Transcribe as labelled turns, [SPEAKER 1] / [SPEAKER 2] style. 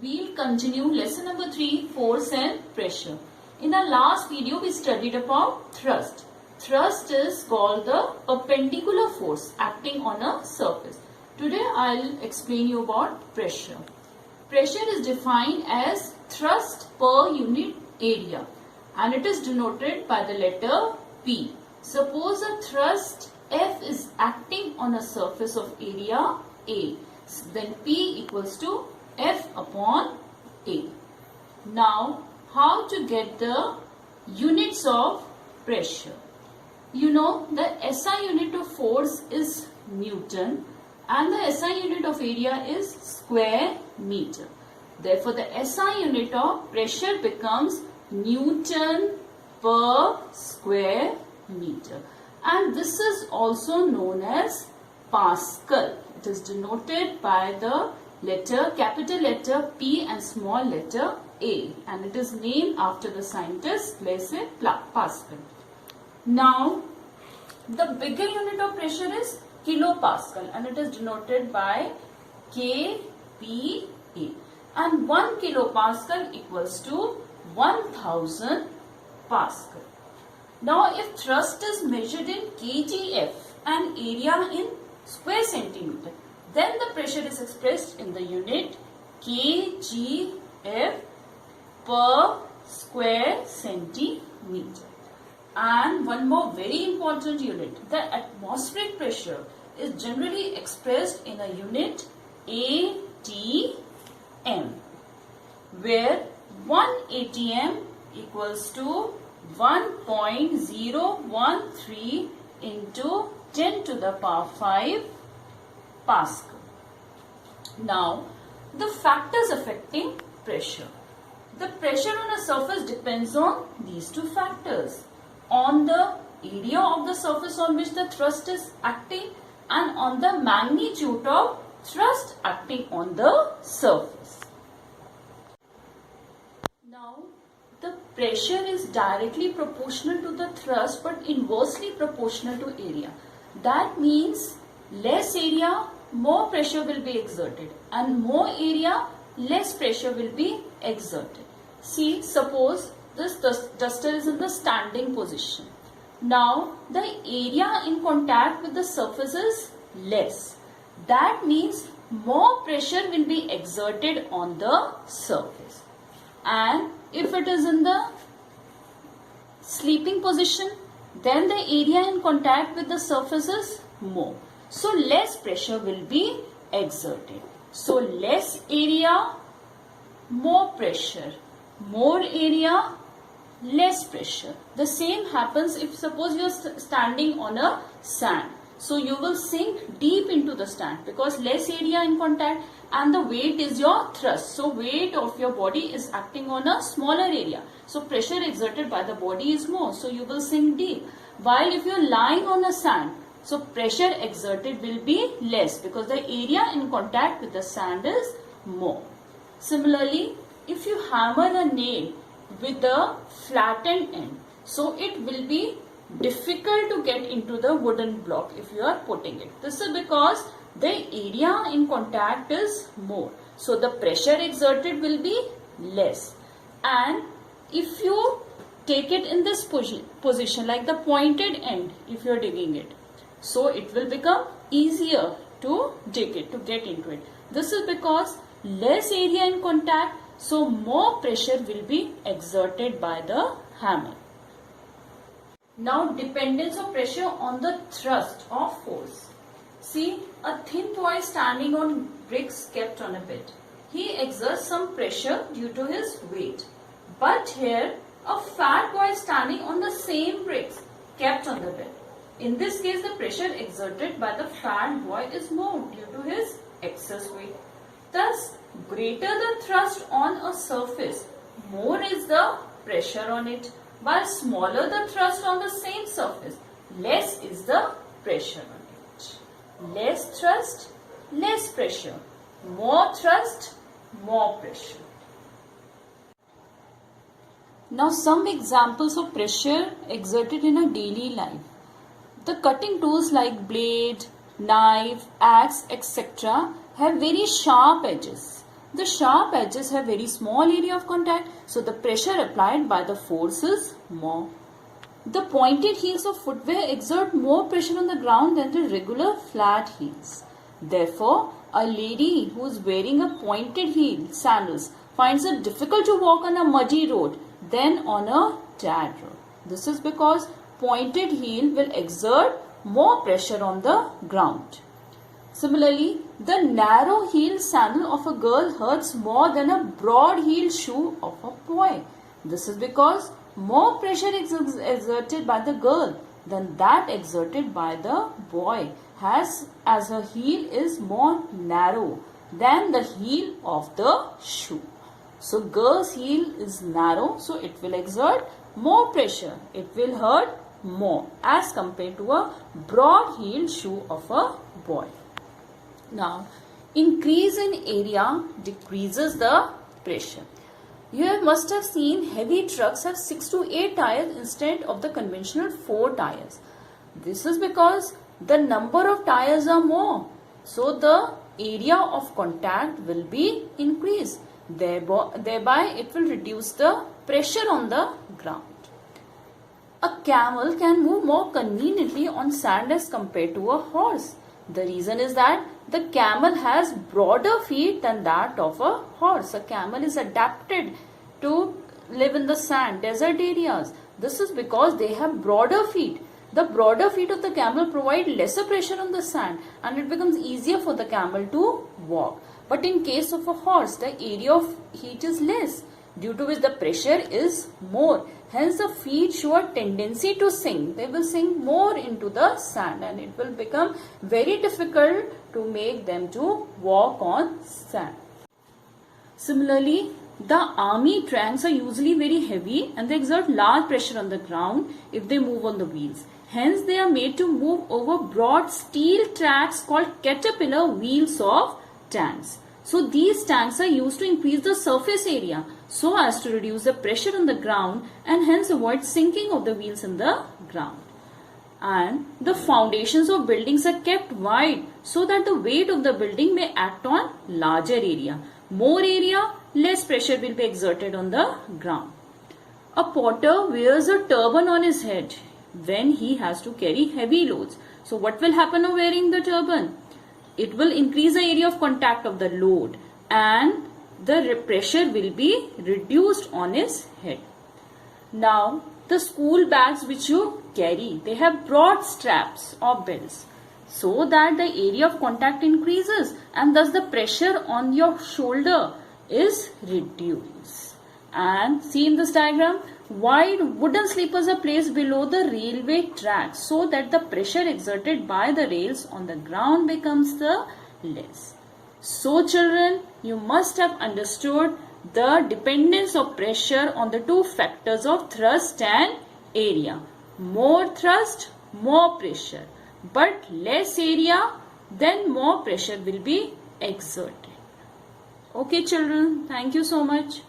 [SPEAKER 1] We'll continue lesson number 3, force and pressure. In our last video, we studied about thrust. Thrust is called the perpendicular force acting on a surface. Today, I'll explain you about pressure. Pressure is defined as thrust per unit area and it is denoted by the letter P. Suppose a thrust F is acting on a surface of area A. Then P equals to F upon A. Now, how to get the units of pressure? You know, the SI unit of force is Newton and the SI unit of area is square meter. Therefore, the SI unit of pressure becomes Newton per square meter. And this is also known as Pascal. It is denoted by the capital letter P and small letter A. And it is named after the scientist Blaise Pascal. Now, the bigger unit of pressure is kilopascal and it is denoted by kPa. And 1 kilopascal equals to 1000 Pascal. Now, if thrust is measured in kgf and area in square centimeter, then the pressure is expressed in the unit kgf per square centimeter. And one more very important unit, the atmospheric pressure is generally expressed in a unit ATM, where 1 ATM equals to 1.013 into 10 to the power 5 Pascal. Now, the factors affecting pressure. The pressure on a surface depends on these two factors. On the area of the surface on which the thrust is acting and on the magnitude of thrust acting on the surface. Now, the pressure is directly proportional to the thrust but inversely proportional to area. That means less area, more pressure will be exerted, and more area, less pressure will be exerted. See, suppose this duster is in the standing position. Now, the area in contact with the surface is less. That means more pressure will be exerted on the surface. And if it is in the sleeping position, then the area in contact with the surface is more. So, less pressure will be exerted. So, less area, more pressure. More area, less pressure. The same happens if suppose you are standing on a sand. So, you will sink deep into the sand because less area in contact and the weight is your thrust. So, weight of your body is acting on a smaller area. So, pressure exerted by the body is more. So, you will sink deep. While if you are lying on a sand, so pressure exerted will be less because the area in contact with the sand is more. Similarly, if you hammer a nail with a flattened end, so it will be difficult to get into the wooden block if you are putting it. This is because the area in contact is more. So, the pressure exerted will be less. And if you take it in this position like the pointed end, if you are digging it, so it will become easier to dig it, to get into it. This is because less area in contact, so more pressure will be exerted by the hammer. Now, dependence of pressure on the thrust of force. See, a thin boy standing on bricks kept on a bed. He exerts some pressure due to his weight. But here, a fat boy standing on the same bricks kept on the bed. In this case, the pressure exerted by the fat boy is more due to his excess weight. Thus, greater the thrust on a surface, more is the pressure on it. While smaller the thrust on the same surface, less is the pressure on it. Less thrust, less pressure. More thrust, more pressure. Now, some examples of pressure exerted in a daily life. The cutting tools like blade, knife, axe, etc. have very sharp edges. The sharp edges have very small area of contact, so the pressure applied by the force is more. The pointed heels of footwear exert more pressure on the ground than the regular flat heels. Therefore, a lady who is wearing a pointed heel sandals finds it difficult to walk on a muddy road than on a tarred road. This is because pointed heel will exert more pressure on the ground. Similarly, the narrow heel sandal of a girl hurts more than a broad heel shoe of a boy. This is because more pressure is exerted by the girl than that exerted by the boy, as her heel is more narrow than the heel of the shoe. So girl's heel is narrow, so it will exert more pressure. It will hurt more as compared to a broad heel shoe of a boy. Now, increase in area decreases the pressure. You must have seen heavy trucks have 6 to 8 tires instead of the conventional 4 tires. This is because the number of tires are more. So, the area of contact will be increased. Thereby, it will reduce the pressure on the ground. A camel can move more conveniently on sand as compared to a horse. The reason is that the camel has broader feet than that of a horse. A camel is adapted to live in the sand, desert areas. This is because they have broader feet. The broader feet of the camel provide lesser pressure on the sand and it becomes easier for the camel to walk. But in case of a horse, the area of heat is less, due to which the pressure is more. Hence, the feet show a tendency to sink. They will sink more into the sand and it will become very difficult to make them to walk on sand. Similarly, the army tanks are usually very heavy and they exert large pressure on the ground if they move on the wheels. Hence, they are made to move over broad steel tracks called caterpillar wheels of tanks. So, these tanks are used to increase the surface area so as to reduce the pressure on the ground and hence avoid sinking of the wheels in the ground. And the foundations of buildings are kept wide so that the weight of the building may act on larger area. More area, less pressure will be exerted on the ground. A potter wears a turban on his head when he has to carry heavy loads. So what will happen on wearing the turban? It will increase the area of contact of the load and the pressure will be reduced on his head. Now, the school bags which you carry, they have broad straps or belts so that the area of contact increases and thus the pressure on your shoulder is reduced. And see in this diagram, wide wooden sleepers are placed below the railway tracks so that the pressure exerted by the rails on the ground becomes the less. So children, you must have understood the dependence of pressure on the two factors of thrust and area. More thrust, more pressure. But less area, then more pressure will be exerted. Okay children, thank you so much.